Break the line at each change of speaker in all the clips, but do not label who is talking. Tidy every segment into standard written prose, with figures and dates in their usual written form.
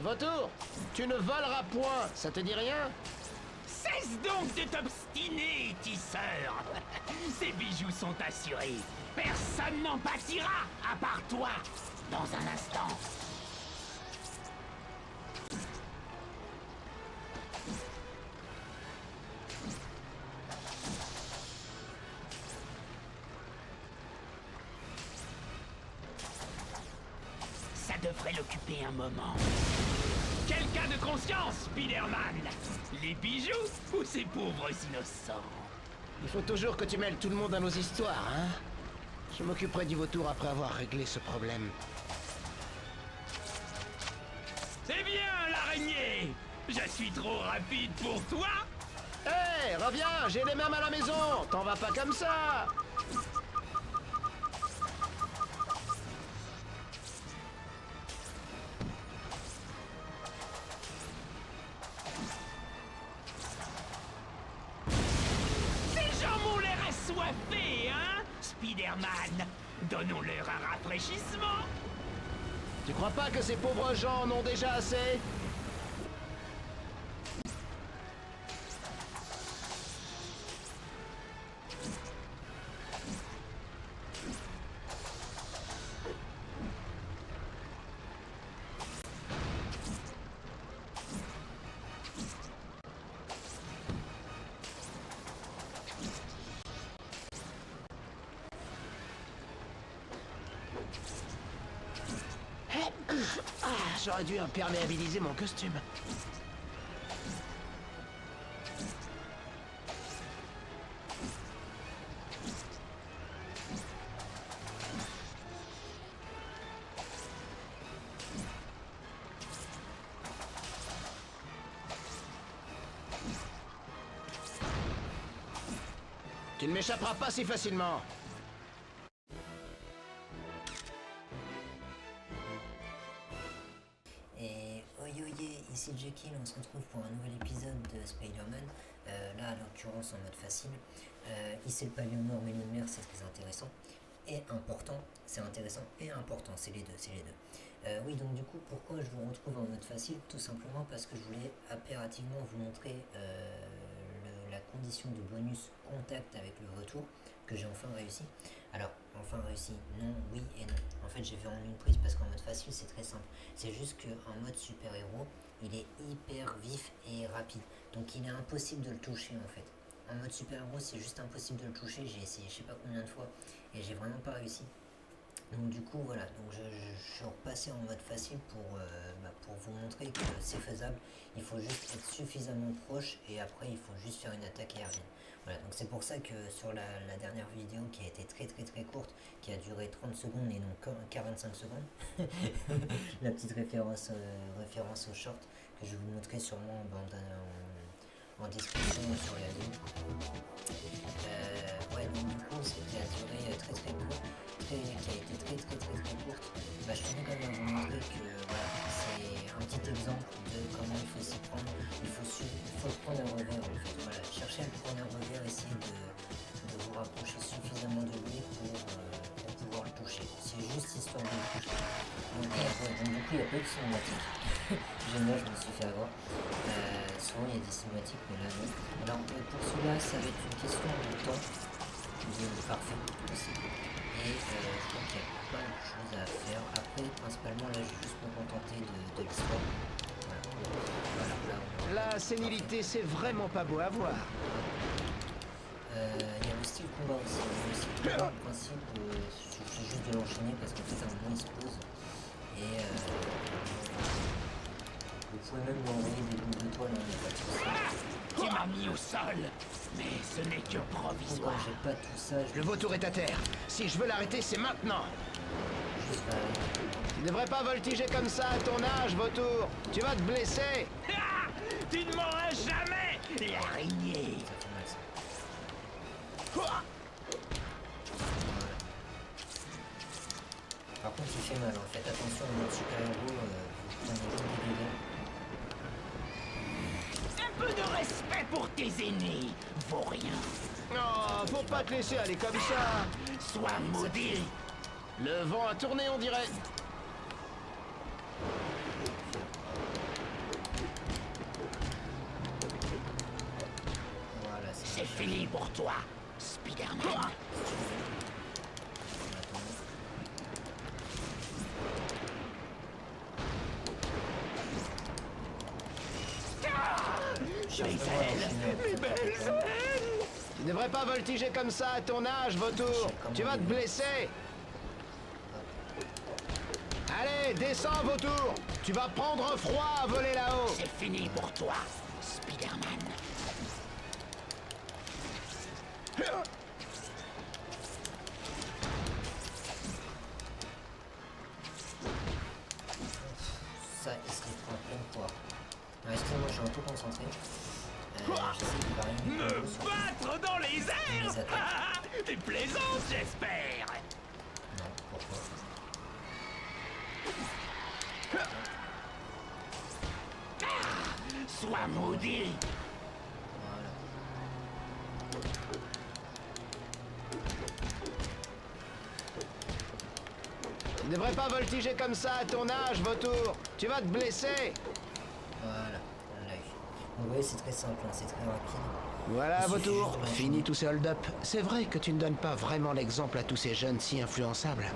vautour, tu ne voleras point, ça te dit rien?
Cesse donc de t'obstiner, tisseur. Ces bijoux sont assurés. Personne n'en pâtira, à part toi, dans un instant. Ça devrait l'occuper un moment. Quel cas de conscience, Spider-Man? Les bijoux ou ces pauvres innocents?
Il faut toujours que tu mêles tout le monde à nos histoires, hein? Je m'occuperai du vautour après avoir réglé ce problème.
C'est bien, l'araignée! Je suis trop rapide pour toi?
Hé, reviens, j'ai les mêmes à la maison. T'en vas pas comme ça.
Ces gens m'ont l'air assoiffés, hein, Spider-Man? Donnons-leur un rafraîchissement.
Tu crois pas que ces pauvres gens en ont déjà assez? J'aurais dû imperméabiliser mon costume. Tu ne m'échapperas pas si facilement.
Et oyoye, ici Jekyll, on se retrouve pour un nouvel épisode de Spider-Man, là à l'occurrence en mode facile. Ici le paléonore milieu de mer, c'est très intéressant et important, c'est intéressant et important, c'est les deux, oui, donc du coup, pourquoi je vous retrouve en mode facile? Tout simplement parce que je voulais impérativement vous montrer la condition de bonus contact avec le retour, que j'ai enfin réussi. Alors, enfin réussi, non, oui et non. En fait, j'ai fait en une prise parce qu'en mode facile, c'est très simple. C'est juste qu'en mode super-héros, il est hyper vif et rapide. Donc, il est impossible de le toucher, en fait. En mode super-héros, c'est juste impossible de le toucher. J'ai essayé je sais pas combien de fois et j'ai vraiment pas réussi. Donc du coup voilà, donc je suis repassé en mode facile pour vous montrer que c'est faisable. Il faut juste être suffisamment proche et après il faut juste faire une attaque aérienne. Voilà, donc c'est pour ça que sur la dernière vidéo qui a été très courte, qui a duré 30 secondes et non 45 secondes, la petite référence au short que je vais vous montrer sûrement en description sur la vidéo. Ouais, donc du coup c'était à durée très courte, qui a été très courte. Bah, je tenais quand même à vous montrer que voilà, c'est un petit exemple de comment il faut s'y prendre. Il faut le prendre à revers en fait. Voilà, cherchez à le prendre à revers, essayez de vous rapprocher suffisamment de lui pour pouvoir le toucher. C'est juste histoire de le toucher. Donc, donc du coup il n'y a pas eu de cinématique. Génial, je me suis fait avoir. Souvent il y a des cinématiques, mais là non. Alors pour cela, ça va être une question de temps. Parfait aussi. Et je crois qu'il y a plein de choses à faire. Après, principalement, là, je vais juste me contenter de l'histoire. Voilà.
La sénilité, c'est vraiment pas beau à voir.
Il y a le style combat aussi. Le style combat, le principe, c'est juste de l'enchaîner parce qu'en fait, à un moment, il se pose. Et vous pouvez même lui envoyer des boules d'étoiles, il n'y a pas de souci.
Tu m'as mis au sol, mais ce n'est que provisoire.
J'ai pas tout ça.
Le vautour est à terre. Si je veux l'arrêter, c'est maintenant.
Juste
Tu devrais pas voltiger comme ça à ton âge, vautour. Tu vas te blesser.
Ah, tu ne m'auras jamais, l'araignée.
ça fait mal ça.
Quoi?
Par contre, il fait mal, en fait. Attention, notre super-héros, vous prenez beaucoup de dégâts.
Un peu de respect pour tes aînés, vaut rien.
Oh, faut pas te laisser aller comme ça.
Sois maudit.
Le vent a tourné, on dirait.
pour toi, Spider-Man. Mes ailes, mes belles ailes.
Tu devrais pas voltiger comme ça à ton âge, vautour. Tu vas te blesser. Allez, descends, vautour. Tu vas prendre froid à voler là-haut.
C'est fini pour toi, Spider-Man.
Ça, il se les prend plein de poids. Excusez-moi, je suis un peu concentré. J'essaie de varier mes combos sur
Battre dans les airs.
attaques.
Des plaisances, j'espère.
Non, pourquoi?
Sois maudit.
Voilà.
Tu devrais pas voltiger comme ça à ton âge, vautour. Tu vas te blesser.
Voilà, on l'a eu. Vous voyez, c'est très simple, hein, c'est très rapide.
Voilà,
Il suffit
vautour.
juste de l'enchaîner.
Fini tout ce hold-up. C'est vrai que tu ne donnes pas vraiment l'exemple à tous ces jeunes si influençables.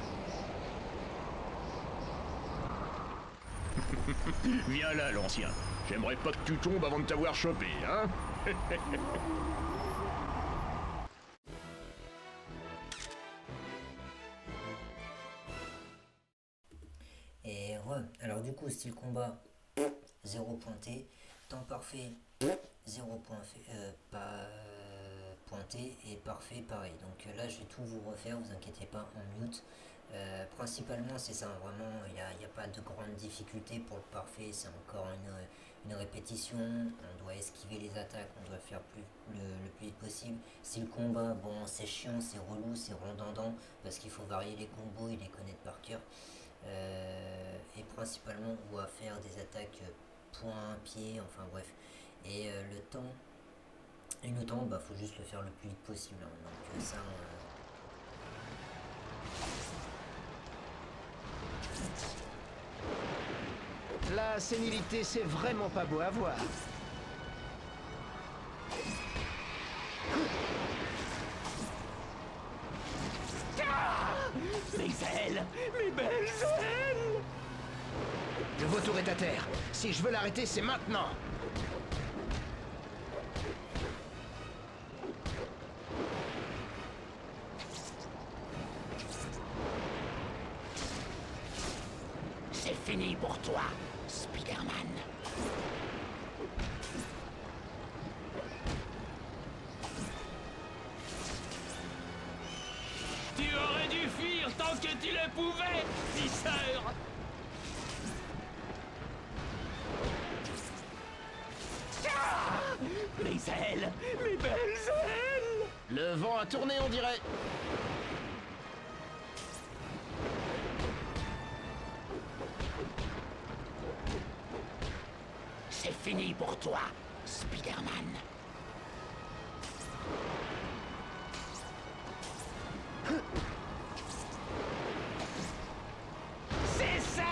Viens là, l'ancien. J'aimerais pas que tu tombes avant de t'avoir chopé, hein?
Et alors du coup, style combat, 0 pointé. Temps parfait, 0 pas pointé. Et parfait, pareil. Donc là, je vais tout vous refaire, vous inquiétez pas, en mute. Principalement, c'est ça, vraiment, il n'y a pas de grande difficulté pour le parfait. C'est encore une répétition. On doit esquiver les attaques, on doit faire le plus vite possible. Si le combat, bon, c'est chiant, c'est relou, c'est redondant, parce qu'il faut varier les combos et les connaître par cœur. Et principalement on va faire des attaques point, pied, enfin bref. Et le temps, faut juste le faire le plus vite possible, hein. Donc ça,
La sénilité, c'est vraiment pas beau à voir.
Mes ailes, mes belles ailes.
Le vautour est à terre. Si je veux l'arrêter, c'est maintenant.
C'est fini pour toi, Spider-Man. Tu aurais dû fuir tant que tu le pouvais, tisseur. Mes ailes, mes belles ailes.
Le vent a tourné, on dirait.
C'est fini pour toi, Spider-Man. C'est ça!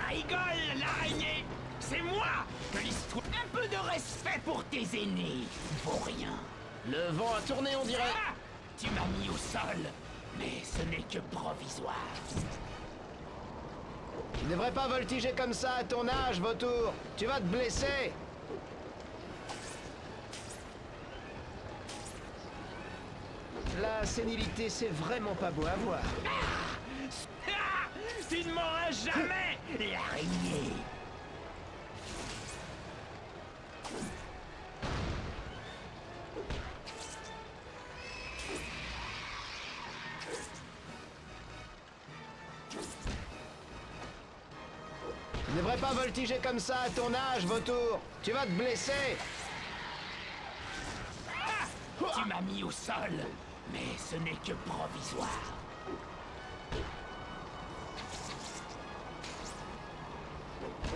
Rigole, l'araignée! C'est moi que l'histoire... Un peu de respect pour tes aînés, vaut rien.
Le vent a tourné, on dirait.
Ah! Tu m'as mis au sol, mais ce n'est que provisoire.
Tu devrais pas voltiger comme ça à ton âge, vautour. Tu vas te blesser. La sénilité, c'est vraiment pas beau à voir.
Ah! Tu ne m'auras jamais, l'araignée.
Tu devrais pas voltiger comme ça à ton âge, vautour. Tu vas te blesser.
Tu m'as mis au sol, mais ce n'est que provisoire.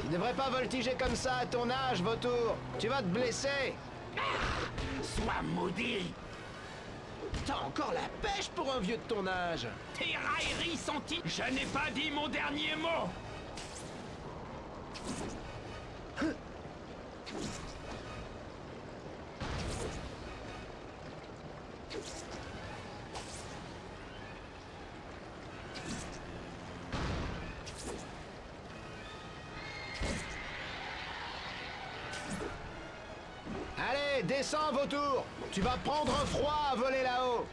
Tu devrais pas voltiger comme ça à ton âge, vautour. Tu vas te blesser.
Sois maudit.
T'as encore la pêche pour un vieux de ton âge.
Tes railleries sont-ils... Je n'ai pas dit mon dernier mot.
descends, vautour. Tu vas prendre froid à voler là-haut.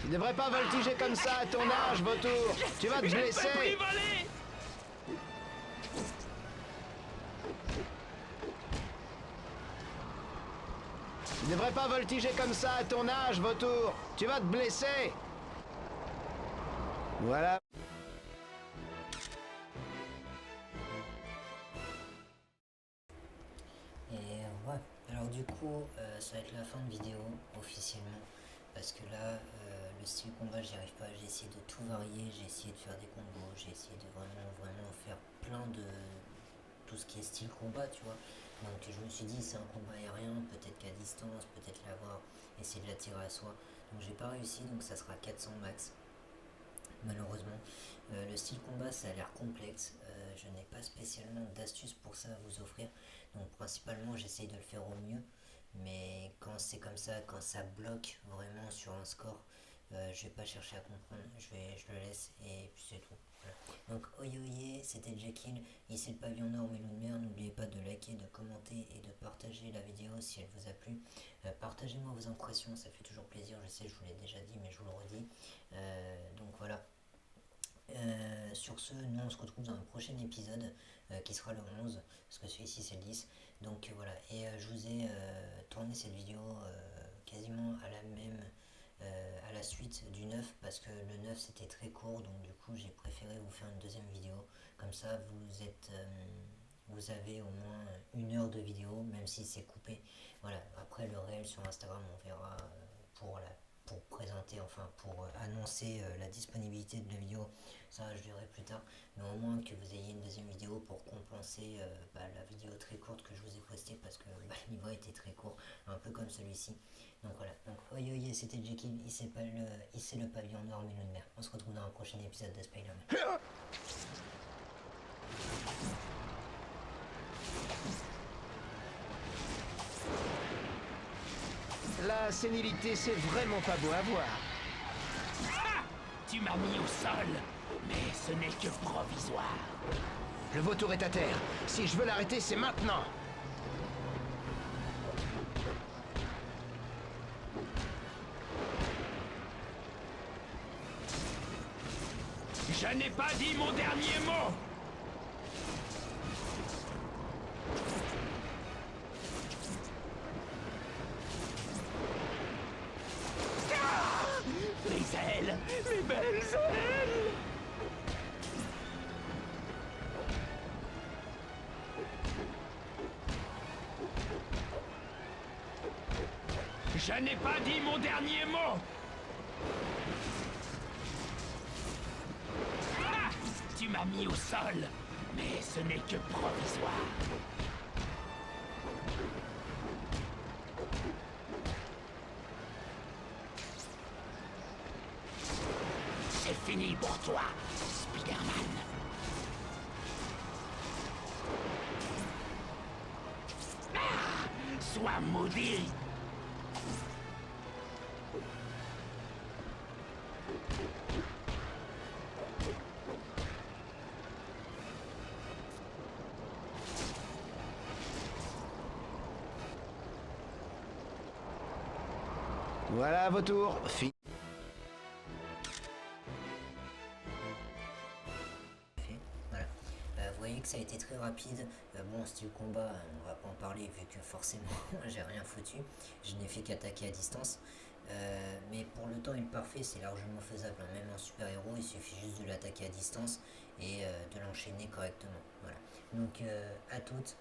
Tu devrais pas voltiger comme ça à ton âge, vautour. Tu vas te blesser. Tu devrais pas voltiger comme ça à ton âge, vautour. Tu vas te blesser. Voilà.
Et ouais, alors du coup, ça va être la fin de vidéo officiellement. Parce que là, le style combat, j'y arrive pas. J'ai essayé de tout varier, j'ai essayé de faire des combos, j'ai essayé de vraiment faire plein de tout ce qui est style combat, tu vois. Donc je me suis dit, c'est un combat aérien, peut-être qu'à distance, peut-être l'avoir, essayer de l'attirer à soi. Donc j'ai pas réussi, donc ça sera 400 max. Malheureusement, le style combat, ça a l'air complexe. Je n'ai pas spécialement d'astuces pour ça à vous offrir. Donc principalement, j'essaye de le faire au mieux. Mais quand c'est comme ça, quand ça bloque vraiment sur un score, je vais pas chercher à comprendre, je le laisse et puis c'est tout. Voilà. Donc oye, c'était Jekyll, ici le pavillon nord Melon de mer. N'oubliez pas de liker, de commenter et de partager la vidéo si elle vous a plu. Partagez-moi vos impressions, ça fait toujours plaisir, je sais, je vous l'ai déjà dit, mais je vous le redis. Donc voilà. Sur ce, nous on se retrouve dans un prochain épisode qui sera le 11, parce que celui-ci c'est le 10. Donc voilà, et je vous ai tourné cette vidéo quasiment à la même, à la suite du 9, parce que le 9 c'était très court, donc du coup j'ai préféré vous faire une deuxième vidéo. Comme ça vous avez au moins 1 heure de vidéo, même si c'est coupé. Voilà, après le réel sur Instagram on verra pour présenter, enfin pour annoncer la disponibilité de la vidéo, ça je dirai plus tard, mais au moins que vous ayez une deuxième vidéo pour compenser la vidéo très courte que je vous ai postée, parce que le niveau était très court, un peu comme celui-ci. Donc voilà, donc oye, c'était Jekyll, ici le pavillon nord Melon de mer. On se retrouve dans un prochain épisode de Spider-Man.
La sénilité, c'est vraiment pas beau à voir.
Ah, tu m'as mis au sol, mais ce n'est que provisoire.
Le vautour est à terre. Si je veux l'arrêter, c'est maintenant.
Je n'ai pas dit mon dernier mot. Les ailes, les belles ailes. Je n'ai pas dit mon dernier mot. Ah, tu m'as mis au sol, mais ce n'est que provisoire. C'est fini pour toi, Spider-Man. Ah, sois maudit.
Voilà, vautour. Fini.
Voilà. Vous voyez que ça a été très rapide. Bon, style combat, on va pas en parler vu que forcément j'ai rien foutu. Je n'ai fait qu'attaquer à distance. Mais pour le temps il est parfait, c'est largement faisable. Même un super héros, il suffit juste de l'attaquer à distance et de l'enchaîner correctement. Voilà. Donc à toutes.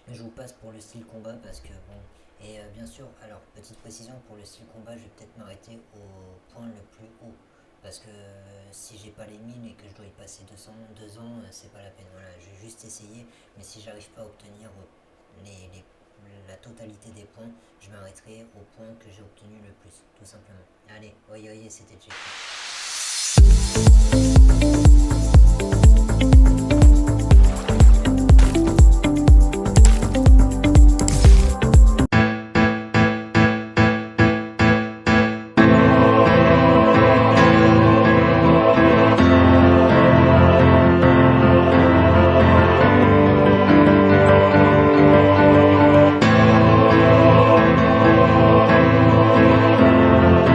Je vous passe pour le style combat parce que bon. Et bien sûr, alors petite précision pour le style combat, je vais peut-être m'arrêter au point le plus haut. Parce que si j'ai pas les 1000 et que je dois y passer 2 ans, c'est pas la peine. Voilà, je vais juste essayer, mais si j'arrive pas à obtenir la totalité des points, je m'arrêterai au point que j'ai obtenu le plus, tout simplement. Allez, oye, c'était Jekyll.